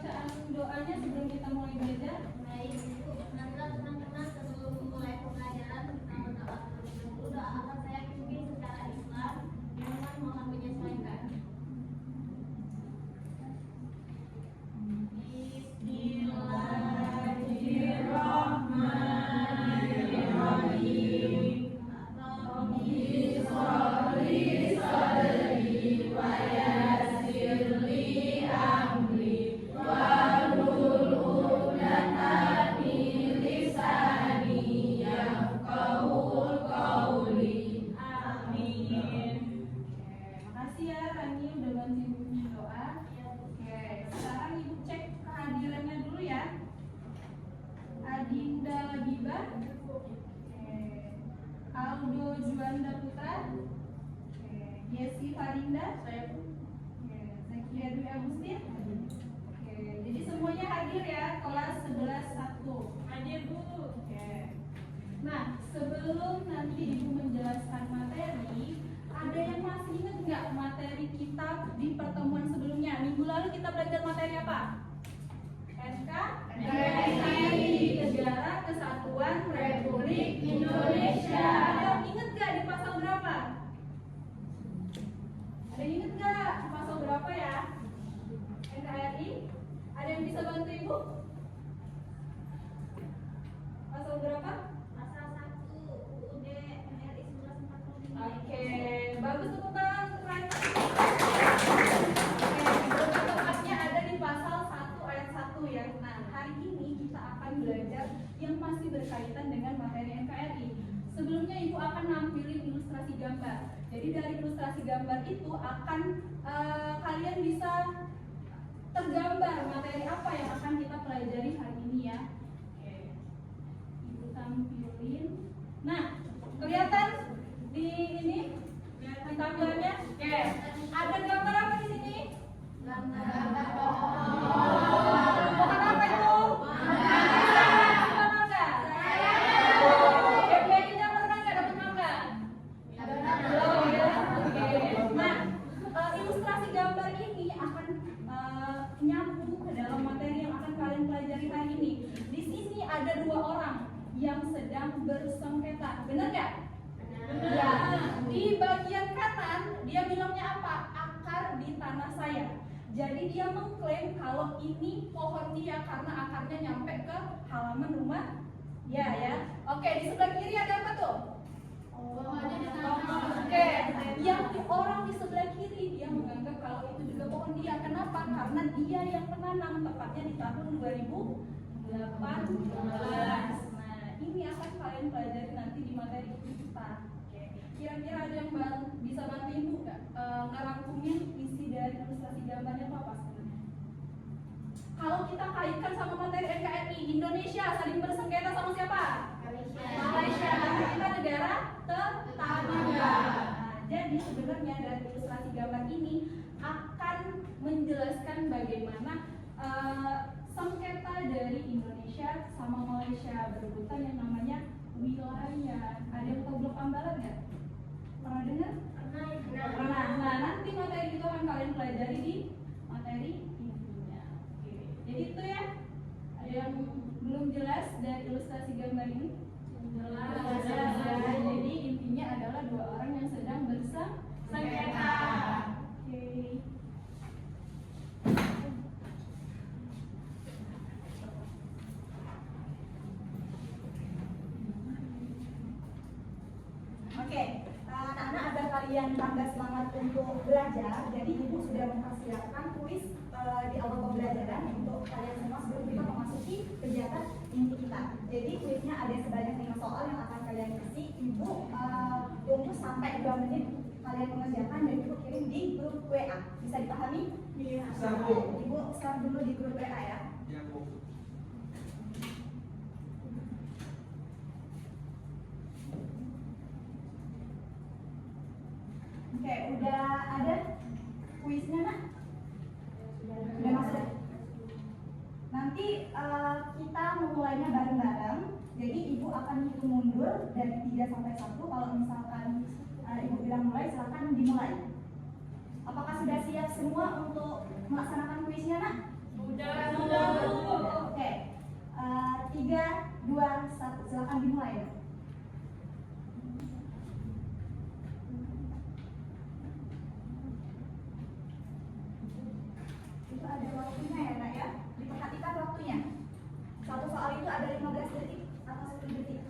bacaan doanya sebelum kita mulai belajar? Baik, marilah tenang-tenang sebelum memulai pembelajaran. Kita berdoa terlebih dahulu. Doa akan saya pimpin secara Islam. Mohon menyesuaikan. Bismillahirrahmanirrahim. Rabbi sholli sadri wa yassir li amri wahlul 'uqdatam min lisani yafqahu qawli. Amin. Makasih ya Rani udah bantu ibu doa. Oke, sekarang ibu cek kehadirannya dulu ya. Adinda Labibah, Aldo Juanda Putra, Yesi Farinda, Zakia Dwi Agustin. Jadi semuanya hadir ya, kelas 11-1. Hadir Bu. Nah, sebelum nanti ibu menjelaskan materi, ada yang masih ingat nggak materi kita di pertemuan sebelumnya? Minggu lalu kita belajar materi apa? NKRI, Negara Kesatuan Republik Indonesia. Ada yang ingat nggak di pasal berapa? Ada yang ingat nggak di pasal berapa ya? NKRI? Ada yang bisa bantu ibu? Pasal berapa? Pasal 1 UUD RI 1945. Oke, bagus tepuk tangan untuk Rani. Tepatnya ada di pasal 1 ayat 1 ya. Nah, hari ini kita akan belajar yang masih berkaitan dengan materi NKRI. Sebelumnya ibu akan nampilin ilustrasi gambar. Jadi dari ilustrasi gambar itu akan kalian bisa tergambar materi apa yang akan kita pelajari hari ini ya. Oke, ibu tampilin. Nah, kelihatan di ini di tampilannya? Oke. Ada gambar apa di sini? Gambar Bukan apa itu? Mangga. FPI-nya pernah nggak dapat mangga? Belum ya. Oke. Nah, ilustrasi gambar ini akan nyambung ke dalam materi yang akan kalian pelajari hari ini. Di sini ada dua orang yang sedang bersengketa. Benar nggak? Ya, di bagian kanan dia bilangnya apa? Akar di tanah saya. Jadi dia mengklaim kalau ini pohon dia karena akarnya nyampe ke halaman rumah. Ya. Oke, di sebelah kiri ada apa tuh? Oke, yang orang di sebelah kiri dia menganggap kalau itu juga pohon dia. Kenapa? Karena dia yang menanam, tepatnya di tahun 2018. Nah, ini akan kalian pelajari nanti di materi kita. Kira-kira ada yang bisa bantu ibu nggak ngerangkumin isi dari ilustrasi gambarnya itu apa sebenarnya? Kalau kita kaitkan sama materi NKRI, Indonesia saling bersengketa sama siapa? Malaysia. Kita negara tetangga. Nah, jadi sebenarnya dari ilustrasi gambar ini akan menjelaskan bagaimana sengketa dari Indonesia sama Malaysia berebutan yang namanya wilayah. Ada yang tahu blok Ambalat nggak? Pernah dengar? Pernah. Nah, nanti materi itu akan kalian pelajari di materi intinya. Oke. Jadi itu ya. Ada yang belum jelas dari ilustrasi gambar ini? Jelas. Ya, jadi intinya adalah dua orang yang sedang bersengketa. Oke. Oke, karena ada kalian tanda semangat untuk belajar, jadi ibu sudah mempersiapkan kuis di awal pembelajaran untuk kalian semua sebelum kita memasuki kegiatan inti kita. Jadi kuisnya ada sebanyak 5 soal yang akan kalian isi. Ibu tunggu sampai 2 menit kalian mengerjakan dan ibu kirim di grup WA. Bisa dipahami? Iya. Ibu share dulu di grup WA ya. Iya, Bu. Oke, udah ada kuisnya nak? Sudah masuk. Nanti kita memulainya bareng-bareng. Jadi ibu akan hitung mundur dari 3 sampai 1. Kalau misalkan ibu bilang mulai, silakan dimulai. Apakah sudah siap semua untuk melaksanakan kuisnya nak? Oke. 3, 2, 1. Silakan dimulai ya. Itu ada waktunya ya, Nak ya. Diperhatikan waktunya. Satu soal itu ada 15 detik atau 10 detik.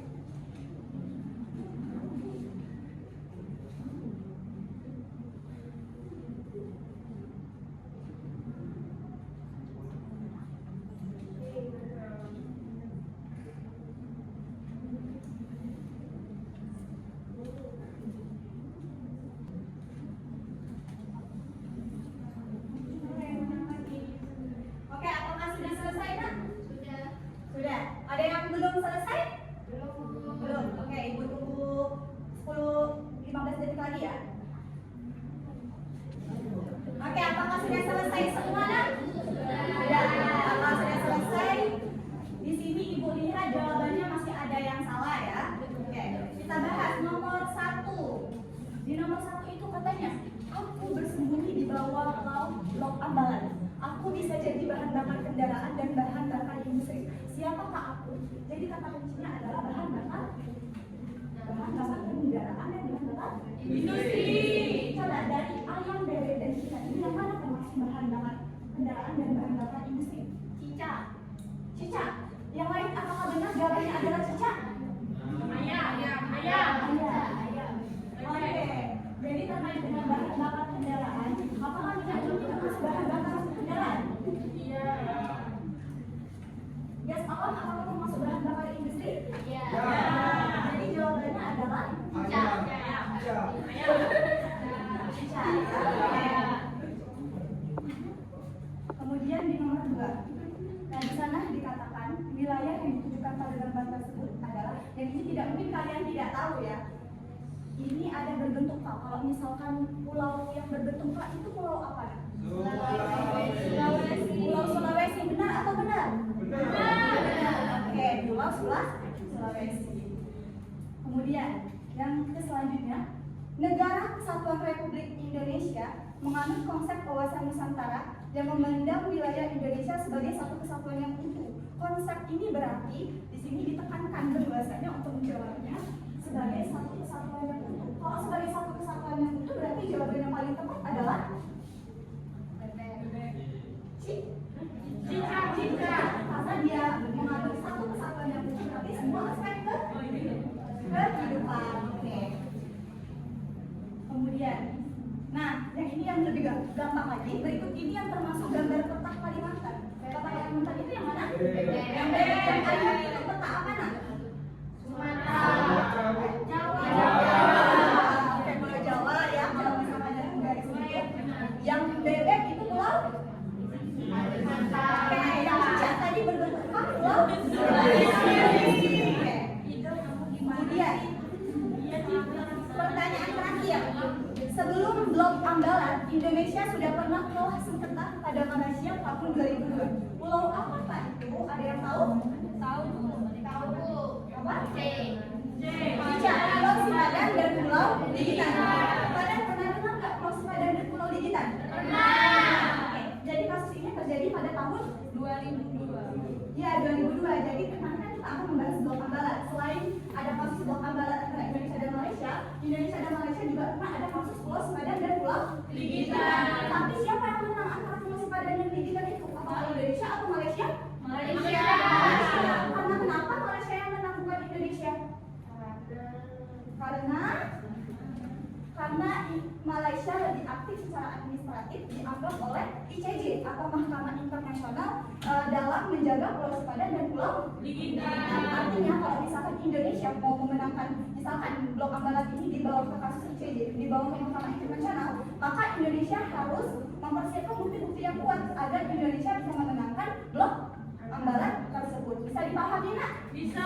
Oke, apakah sudah selesai, Nak? Sudah. Sudah. Ada yang belum selesai? Belum. Oke, Ibu tunggu 15 detik lagi ya. Oke, apakah sudah selesai semua, Nak? Sudah. Apakah sudah selesai? Di sini Ibu lihat jawabannya masih ada yang salah ya. Oke, kita bahas nomor 1. Di nomor 1 itu katanya, aku bersembunyi di bawah laut blok Ambalan. Aku bisa jadi bahan bakar kendaraan dan bahan bakar industri. Siapakah aku? Jadi kata kuncinya adalah bahan bakar kendaraan dan bahan bakar industri. Coba dari ayam, bebek, dan ikan ini yang mana termasuk bahan bakar kendaraan dan bahan bakar industri? Cicak. Cicak. Yang lain apakah benar jawabannya adalah cicak? Ayam. Oke. Jadi terkait dengan bahan bakar kendaraan, apakah minyak ini termasuk bahan bakar kendaraan? Iya. Gas alam apakah termasuk bahan bakar industri? Iya. Jadi jawabannya adalah cicak. Kemudian di nomor 2, nah di sana dikatakan wilayah yang ditujukan pada gambar tersebut adalah, dan ini tidak mungkin kalian tidak tahu ya. Ini ada berbentuk K. Kalau misalkan pulau yang berbentuk K itu pulau apa? Pulau Sulawesi. Benar atau benar? Benar. Oke, pulau Sulawesi. Kemudian yang selanjutnya, Negara Kesatuan Republik Indonesia menganut konsep wawasan Nusantara yang memandang wilayah Indonesia sebagai satu kesatuan yang utuh. Konsep ini berarti di sini ditekankan bahwasanya untuk menjawabnya sebagai satu kesatuan yang utuh. Kalau sebagai satu kesatuan yang utuh berarti jawaban yang paling tepat adalah cicak. Karena dia menganut satu kesatuan yang utuh berarti semua aspek kehidupan. Oke. Kemudian, nah yang ini yang lebih gampang lagi. Berikut ini yang termasuk gambar peta Kalimantan. Peta Kalimantan itu yang mana? Yang ayam itu peta apa, Nak? Sumatera. Jawa. Oke, Pulau Jawa ya, kalau misalkan ada garis sedikit. Yang bebek itu pulau? Oke, yang cicak tadi berbentuk apa? Pulau? Sulawesi. Oke. Kemudian, pertanyaan terakhir. Sebelum blok Ambalan, Indonesia sudah pernah kalah sengketa pada Malaysia tahun 2002. Pulau apa Pak itu? Ada yang tahu? Tahu. Apa? C. Cicak, Pulau Sipadan dan Pulau Ligitan. Kalian pernah dengar nggak Pulau Sipadan dan Pulau Ligitan? Pernah. Oke, jadi kasus ini terjadi pada tahun 2002. ya 2002. Jadi nanti kan kita akan membahas blok Ambalan. Selain ada kasus blok Ambalan antara Indonesia dan Malaysia juga pernah ada kasus Pulau Sipadan dan Pulau Ligitan. Tapi siapa yang menang antara Pulau Sipadan dan Ligitan itu? Apakah Indonesia atau Malaysia? Malaysia. Karena kenapa Malaysia yang menang bukan Indonesia? Karena Malaysia lebih aktif secara administratif dianggap oleh ICJ atau Mahkamah Internasional dalam menjaga Pulau Sipadan dan Pulau Ligitan. Artinya kalau misalkan Indonesia mau memenangkan misalkan blok Ambalan ini dibawa ke kasus ICJ, dibawa ke Mahkamah Internasional, maka Indonesia harus mempersiapkan bukti-bukti yang kuat agar Indonesia bisa memenangkan blok Ambalan tersebut. Bisa dipahami, Nak? Bisa.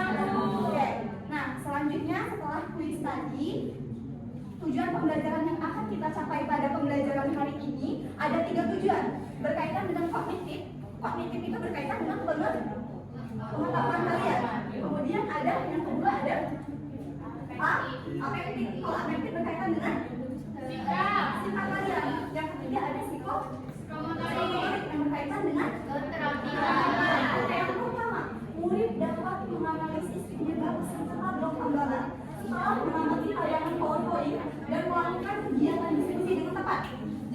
Oke. Nah, selanjutnya setelah kuis tadi, tujuan pembelajaran yang akan kita capai pada pembelajaran hari ini ada 3 tujuan. Berkaitan dengan kognitif. Kognitif itu berkaitan dengan pengetahuan kalian. Kemudian ada yang kedua ada afektif. Kalau afektif berkaitan dengan sikap kalian. Yang ketiga ada psikomotorik yang berkaitan dengan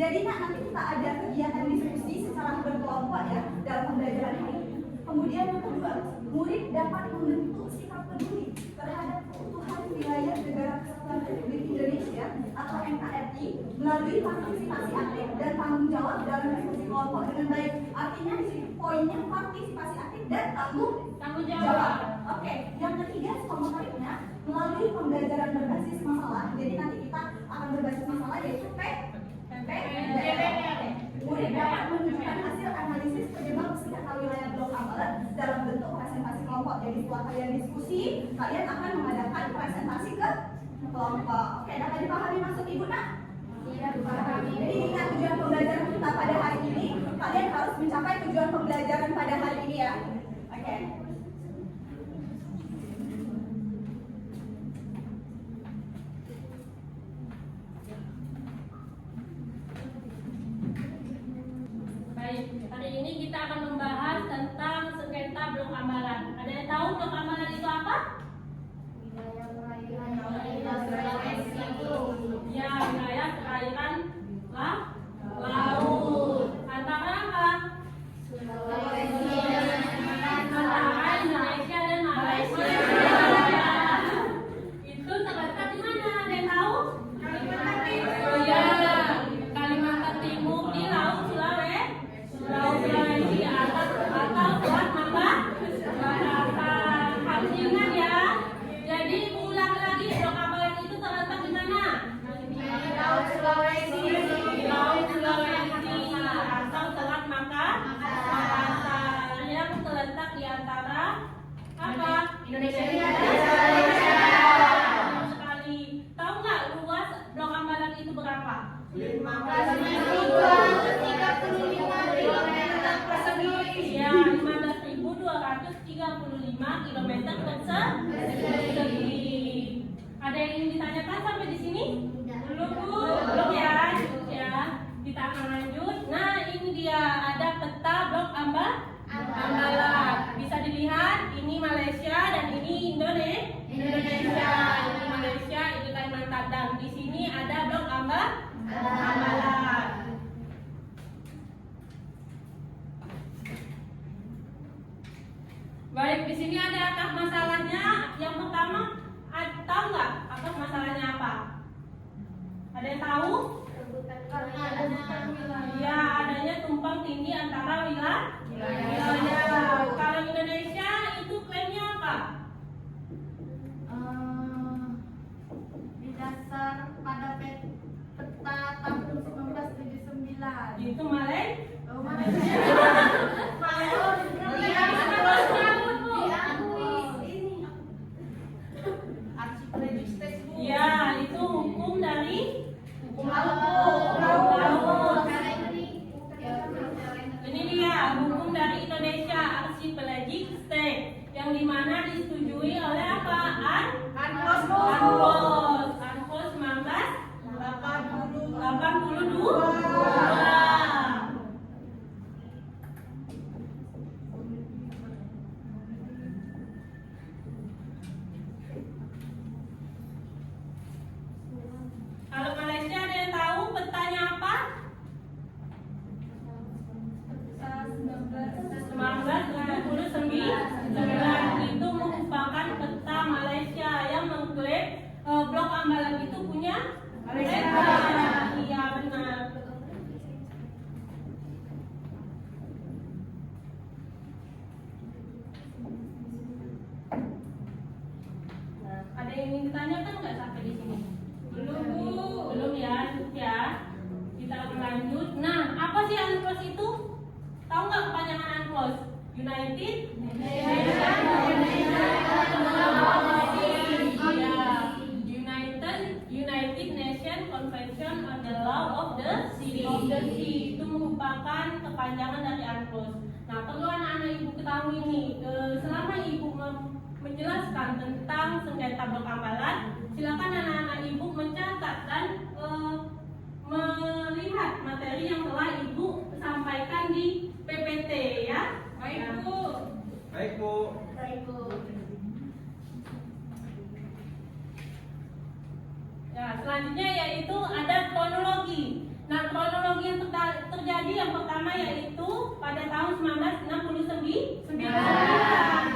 Jadi nanti kita ada kegiatan diskusi secara berkelompok ya dalam pembelajaran hari ini. Kemudian yang kedua, murid dapat membentuk sikap peduli terhadap keutuhan wilayah Negara Kesatuan Republik Indonesia atau NKRI melalui partisipasi aktif dan tanggung jawab dalam diskusi kelompok dengan baik. Artinya di sini poinnya partisipasi aktif dan tanggung jawab. Oke, yang ketiga komponennya melalui pembelajaran berbasis masalah. Jadi nanti kita akan berbasis masalah yaitu PPDB. Murid dapat menunjukkan hasil analisis penyebab senjata wilayah Blok Ambalan dalam bentuk presentasi kelompok. Jadi setelah kalian diskusi, kalian akan mengadakan presentasi ke kelompok. Oke, dapat dipahami maksud Ibu nak? Iya, dipahami. Jadi ingat tujuan pembelajaran kita pada hari ini, kalian harus mencapai tujuan pembelajaran pada hari ini ya. Oke. Hari ini kita akan membahas tentang sengketa Blok Ambalan. Ada yang tahu Blok Ambalan itu apa? Wilayah Sulawesi. Ya, wilayah perairan laut. Antara apa? Sulawesi Antara Indonesia dan Malaysia. Itu terletak di mana? Ada yang tahu? Oh ya, Kalimantan Timur di Laut Sulawesi atau Selat Makassar. Harus ingat ya. Jadi ulang lagi, Blok Ambalan itu terletak di mana? Laut Sulawesi. Di Laut Sulawesi atau Selat Makassar yang terletak di antara apa? Indonesia. Sekali. Tahu nggak luas Blok Ambalan itu berapa? 15.235 kilometer persegi. Ya, 15.235 kilometer persegi. Ada yang ingin ditanyakan sampai di sini? Belum, Bu. Belum ya? Ya. Kita akan lanjut. Nah, ini dia ada peta Blok Ambalan. Bisa dilihat, ini Malaysia dan ini Indonesia. Ini Malaysia, ini Kalimantan. Dan di sini ada Blok Ambalan. Baik, di sini ada akar masalahnya. Yang pertama, tahu nggak akar masalahnya apa? Ada yang tahu? Ya, adanya tumpang tindih antara wilayah. Kalau Indonesia itu klaimnya apa? Berdasar pada peta tahun 1979. Itu Malaysia. Ya, itu hukum dari laut. Ini dia hukum dari Indonesia, Archipelagic State, yang dimana disetujui oleh apa? UNCLOS 1982. Kalau Malaysia ada yang tahu petanya apa? 1999 itu merupakan peta Malaysia yang mengklaim Blok Ambalan itu punya mereka. Iya benar. Nah, ada yang ingin ditanyakan nggak sampai di sini? Belum, Bu. Belum ya, ya. Kita akan lanjut. Nah, apa sih UNCLOS itu? Tahu nggak kepanjangan UNCLOS? United United Nations Convention on the Law of the Sea. Itu merupakan kepanjangan dari UNCLOS. Nah, perlu anak-anak ibu ketahui nih, selama ibu menjelaskan tentang sengketa Blok Ambalan, silakan anak-anak ibu mencatat dan melihat materi yang telah ibu sampaikan di PPT ya. Baik, Bu. Baik, Bu. Ya, selanjutnya yaitu ada kronologi. Nah, kronologi yang pertama yaitu pada tahun 1969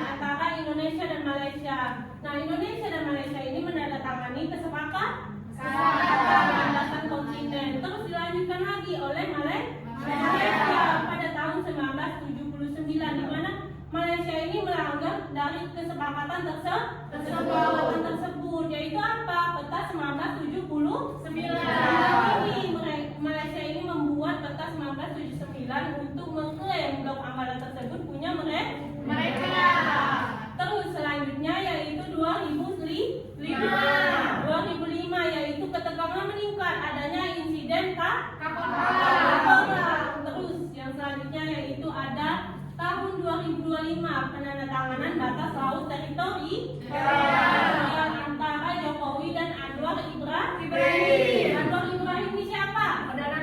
antara Indonesia dan Malaysia. Nah, Indonesia dan Malaysia ini menandatangani kesepakatan landasan kontinen. Terus dilanjutkan lagi oleh Malaysia pada tahun 1979, di mana Malaysia ini melanggar dari kesepakatan tersebut, yaitu apa? Peta 1979. Ini Malaysia ini membuat peta 1979 untuk mengklaim blok amalan tersebut punya mereka. Terus selanjutnya yaitu 2005 yaitu ketegangan meningkat adanya insiden kapal perang. Terus yang selanjutnya yaitu ada tahun 2025 penandatanganan batas laut teritori antara Jokowi dan Anwar Ibrahim. Anwar Ibrahim ini siapa? Perdana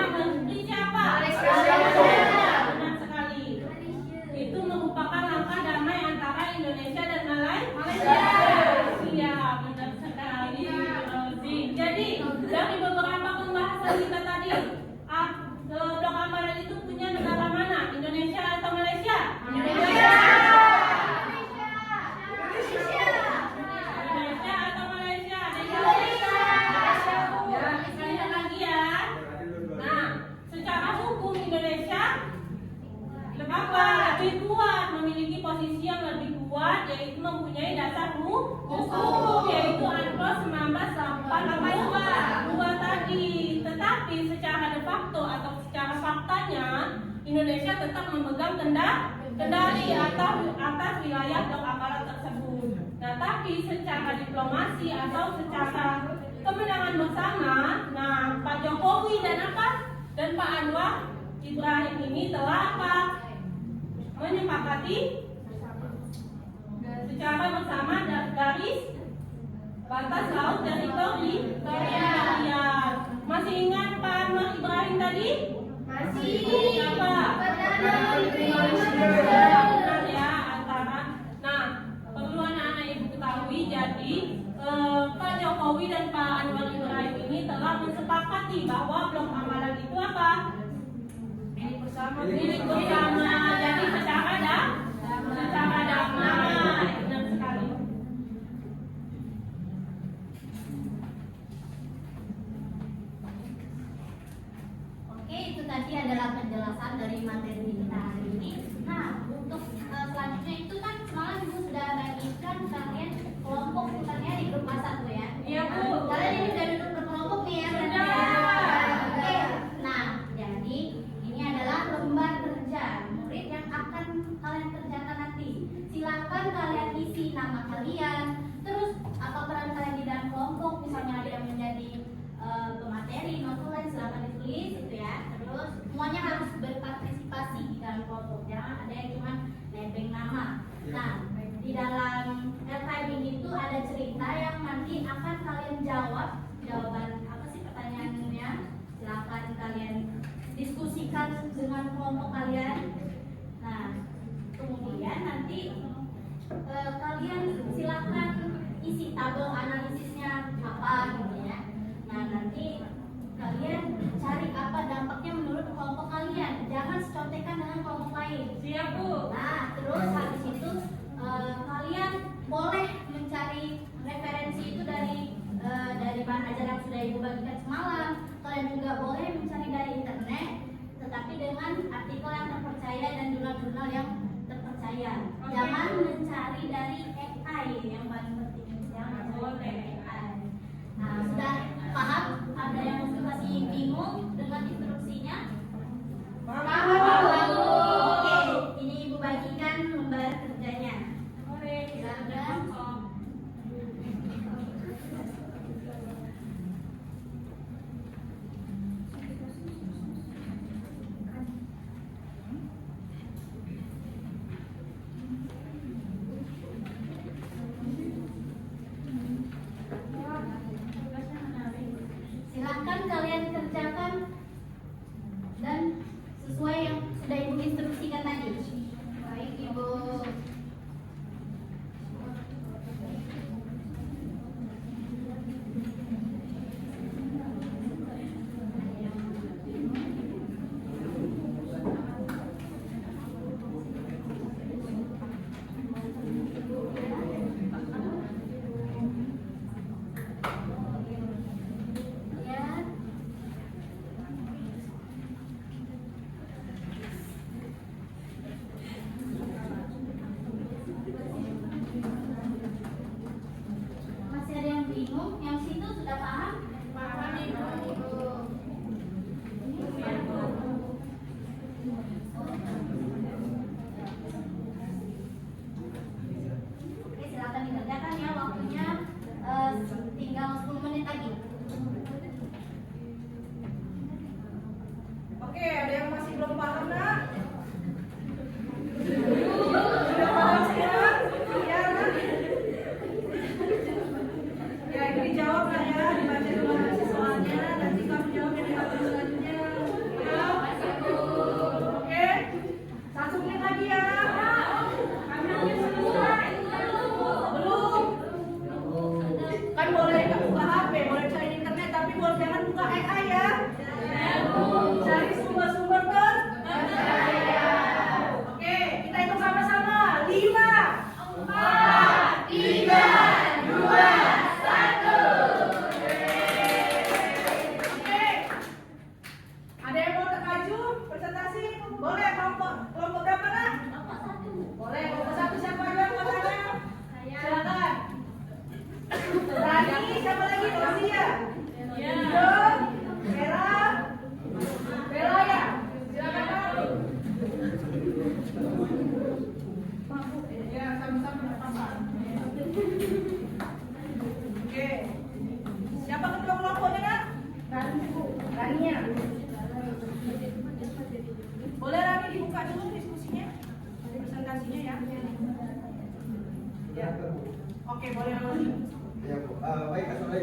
Menteri siapa? Benar sekali. Itu merupakan langkah damai antara Indonesia dan Malaysia. Iya, benar sekali. Jadi dari beberapa pembahasan kita tadi, blok amalan itu punya negara mana? Indonesia atau Malaysia? Indonesia atau Malaysia? Indonesia. Ya, sekali lagi ya. Nah, secara hukum Indonesia lebih kuat, memiliki posisi yang lebih kuat, yaitu mempunyai dasar hukum, yaitu UNCLOS 1982 tadi. Tetapi secara de facto atau secara faktanya, Indonesia tetap memegang kendali atas wilayah blok amalan tersebut. Nah, tapi secara diplomasi atau secara kemenangan bersama, nah Pak Jokowi dan Pak Anwar Ibrahim ini telah menyepakati secara bersama garis batas laut teritorial. Masih ingat Pak Anwar Ibrahim tadi? Masih. Siapa? Benar ya, antara. Nah, perlu anak-anak ibu ketahui, jadi Pak Jokowi dan Pak Anwar Ibrahim ini telah mensepakati bahwa blok amalan itu apa? Milik bersama. Jadi secara damai. Benar sekali. Oke, itu tadi adalah penjelasan dari materi kita hari ini. Nah, untuk selanjutnya itu kan semalam Ibu sudah bagikan kalian kelompok urutannya di grup WhatsApp tuh ya. Iya, Bu. Kalian ini sudah duduk berkelompok nih ya. berarti ya? Oke. Nah, jadi ini adalah lembar kerja murid yang akan kalian kerjakan nanti. Silakan kalian isi nama kalian, terus apa peran kalian di dalam kelompok, misalnya ada yang menjadi pemateri, notulen, silakan ditulis gitu ya. Terus semuanya harus berpartisipasi di dalam kelompok, jangan ada yang cuma nebeng nama. Nah, di dalam LKM itu ada cerita yang nanti akan kalian jawaban apa sih pertanyaannya, silakan kalian diskusikan dengan kelompok kalian. Nah, kemudian nanti kalian silakan isi tabel analisisnya apa gitu ya. Nah, nanti kalian cari apa dampaknya menurut kelompok kalian, jangan secontekan dengan kelompok lain. Siap, Bu. Nah, terus habis itu kalian boleh mencari referensi itu dari bahan ajar yang sudah Ibu bagikan semalam. Kalian juga boleh mencari dari internet, tetapi dengan artikel yang terpercaya dan jurnal-jurnal yang terpercaya. Jangan mencari dari AI, yang paling penting. Jangan mencari dari AI. Nah, sudah paham? Ada yang masih bingung dengan instruksinya? Paham. Oke, ini Ibu bagikan lembar kerjanya. Silakan. Silakan kalian kerjakan dan sesuai yang sudah Ibu instruksikan tadi. Baik, Ibu.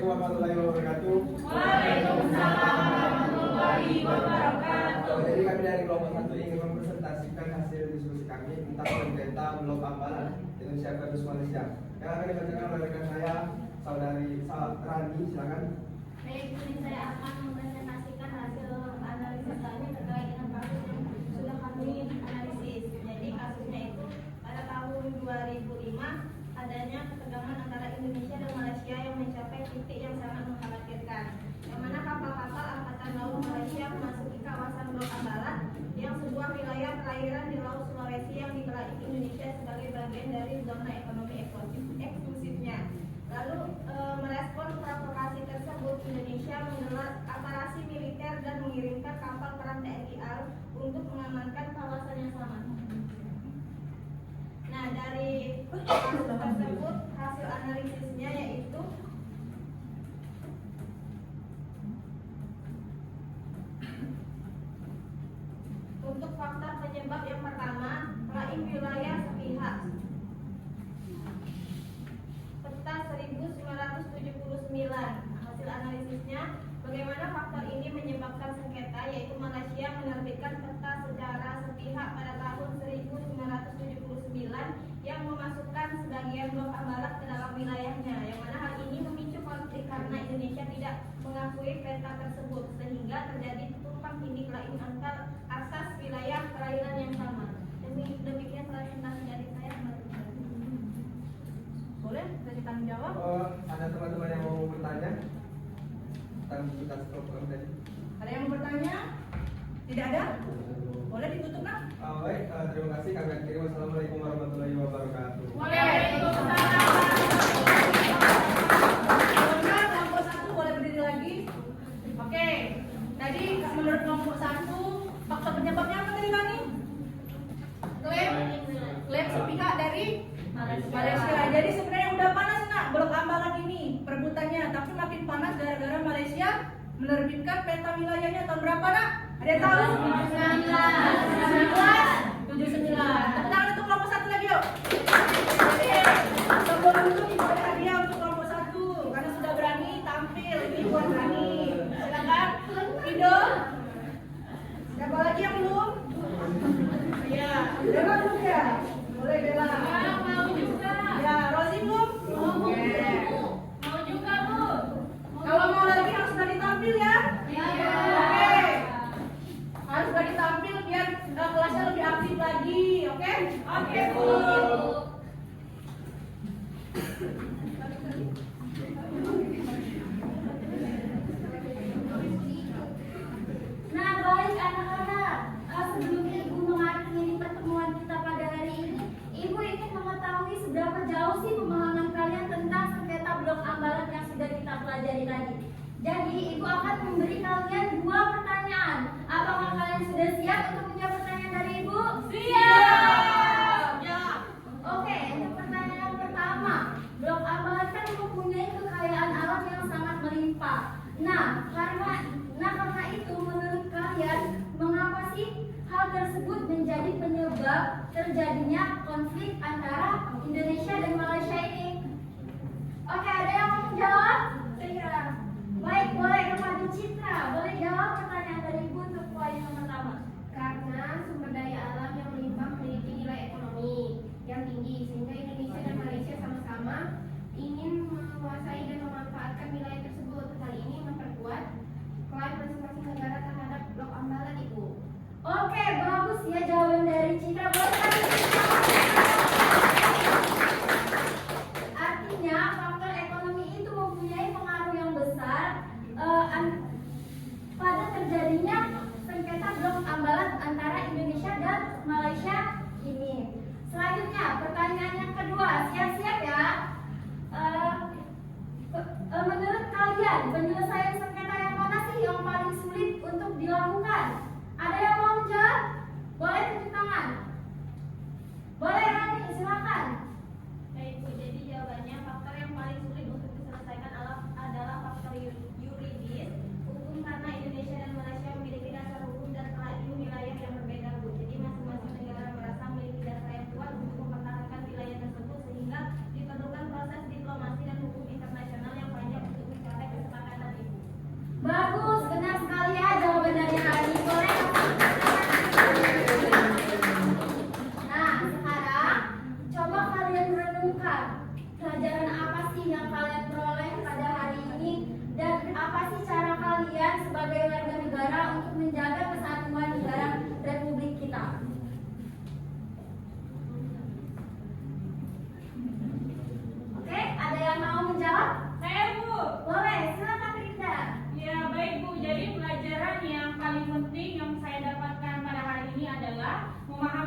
Assalamualaikum warahmatullahi wabarakatuh. Waalaikumsalam warahmatullahi wabarakatuh. Jadi kami dari kelompok 1 ingin mempresentasikan hasil diskusi kami tentang sengketa Blok Ambalan Indonesia versus Malaysia. Yang akan dibacakan oleh rekan saya, saudari Rani, silakan. Baik, ini saya akan mempresentasikan hasil analisis kami terkait dengan kasus yang sudah kami analisis. Jadi kasusnya itu pada tahun 2005 adanya ketegangan antara Indonesia dan Malaysia yang mencapai titik yang sangat mengkhawatirkan. Yang mana kapal-kapal angkatan laut Malaysia memasuki kawasan Blok Ambalat yang sebuah wilayah perairan di Laut Sulawesi yang dikelai Indonesia sebagai bagian dari zona ekonomi eksklusifnya. Lalu merespon provokasi tersebut, Indonesia menggelar operasi militer dan mengirimkan kapal perang TNI AL untuk mengamankan kawasan yang sama. Nah, dari kasus tersebut hasil analisisnya yaitu untuk faktor penyebab yang pertama, klaim wilayah sepihak. Peta 1979. Hasil analisisnya, bagaimana faktor ini menyebabkan sengketa, yaitu Malaysia menerbitkan peta secara sepihak pada tahun 1979 yang memasukkan sebagian Blok Ambalat ke dalam wilayahnya, yang mana hal ini memicu konflik karena Indonesia tidak mengakui peta tersebut sehingga terjadi tumpang tindih klaim antar asas wilayah perairan yang sama. Demikian presentasi dari saya. Boleh dari tanggung jawab? Ada teman-teman yang mau bertanya tentang kita program tadi? Ada yang mau bertanya? Tidak ada? Boleh ditutup, Nak? Baik, terima kasih. Kami akhiri. Wassalamualaikum warahmatullahi wabarakatuh. Waalaikumsalam. Sebentar, kelompok 1 boleh berdiri lagi. Oke, tadi menurut kelompok 1 faktor penyebabnya apa tadi, Bani? Klaim sepihak dari Malaysia. Jadi sebenarnya udah panas, Nak, Blok Ambalat ini perebutannya, tapi makin panas gara-gara Malaysia menerbitkan peta wilayahnya tahun berapa, Nak? Ada yang tahu? 1979. Tepuk tangan untuk kelompok 1 lagi, yuk. Sebelum itu ada hadiah untuk kelompok 1 karena sudah berani tampil. Ini buat berani. Silakan, Ido. Siapa lagi yang belum? Iya, Bella belum ya? Boleh Bella. Mau juga. Ya, Rosi belum? Oke. Mau juga, Bu. Kalau mau lagi harus sudah ditampil ya? Oke. Harus sudah ditampil biar kelasnya lebih aktif lagi, oke? Oke, Bu. Nah, baik anak-anak, sebelum Ibu mengakhiri pertemuan kita pada hari ini, Ibu ingin mengetahui seberapa jauh sih pemahaman kalian tentang sengketa Blok Ambalat yang sudah kita pelajari tadi. Jadi, Ibu akan memberi kalian 2 pertanyaan. Apakah kalian sudah siap untuk menjawab pertanyaan dari Ibu? Siap. Ya. Oke, untuk pertanyaan yang pertama, Blok Ambalat kan mempunyai kekayaan alam yang sangat melimpah. Nah, karena itu menurut kalian mengapa sih hal tersebut menjadi penyebab terjadinya konflik antara Indonesia dan Malaysia ini? Oke, ada yang mau menjawab? Saya. Baik, boleh kepada Citra. Boleh jawab pertanyaan dari Ibu untuk poin yang pertama. Karena sumber daya alam yang melimpah memiliki nilai ekonomi yang tinggi sehingga Indonesia dan Malaysia sama-sama ingin menguasai dan memanfaatkan wilayah tersebut. Hal ini memperkuat klaim masing-masing negara terhadap Blok Ambalat, Ibu. Oke, bagus ya jawaban dari Citra. Boleh kasih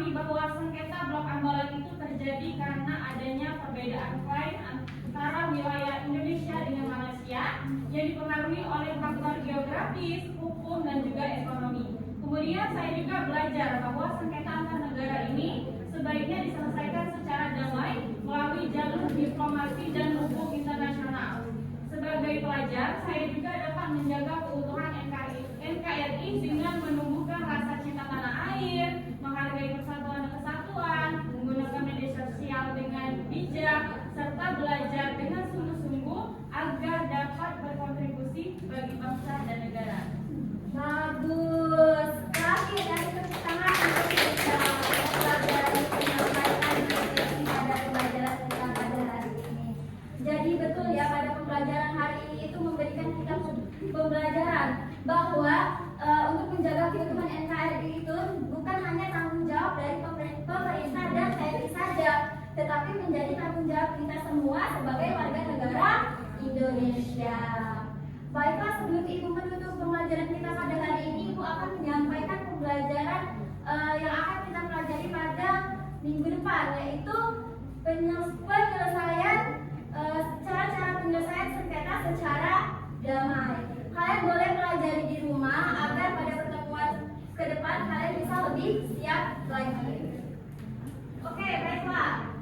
memahami bahwa sengketa blok Ambalat itu terjadi karena adanya perbedaan klaim antara wilayah Indonesia dengan Malaysia yang dipengaruhi oleh faktor geografis, hukum, dan juga ekonomi. Kemudian saya juga belajar bahwa sengketa antar negara ini sebaiknya diselesaikan secara damai melalui jalur diplomasi dan hukum internasional. Sebagai pelajar, saya juga dapat menjaga keutuhan NKRI dengan menumbuhkan rasa cinta tanah air, menghargai persatuan dan kesatuan, menggunakan media sosial dengan bijak, serta belajar dengan sungguh-sungguh agar dapat berkontribusi bagi bangsa dan negara. Bagus. Terakhir dari tepuk tangan untuk kita pelajaran menyampaikan refleksi pada pembelajaran kita pada hari ini. Jadi betul ya, pada pembelajaran hari ini itu memberikan kita pembelajaran bahwa untuk menjaga keutuhan NKRI itu bukan hanya tanggung jawab dari pemerintah dan TNI saja, tetapi menjadi tanggung jawab kita semua sebagai warga negara Indonesia. Baiklah, sebelum Ibu menutup pembelajaran kita pada hari ini, Ibu akan menyampaikan pembelajaran yang akan kita pelajari pada minggu depan, yaitu penyelesaian cara-cara penyelesaian sengketa secara damai. Kalian boleh pelajari di rumah agar pada pertemuan ke depan kalian bisa lebih siap lagi. Oke, baiklah.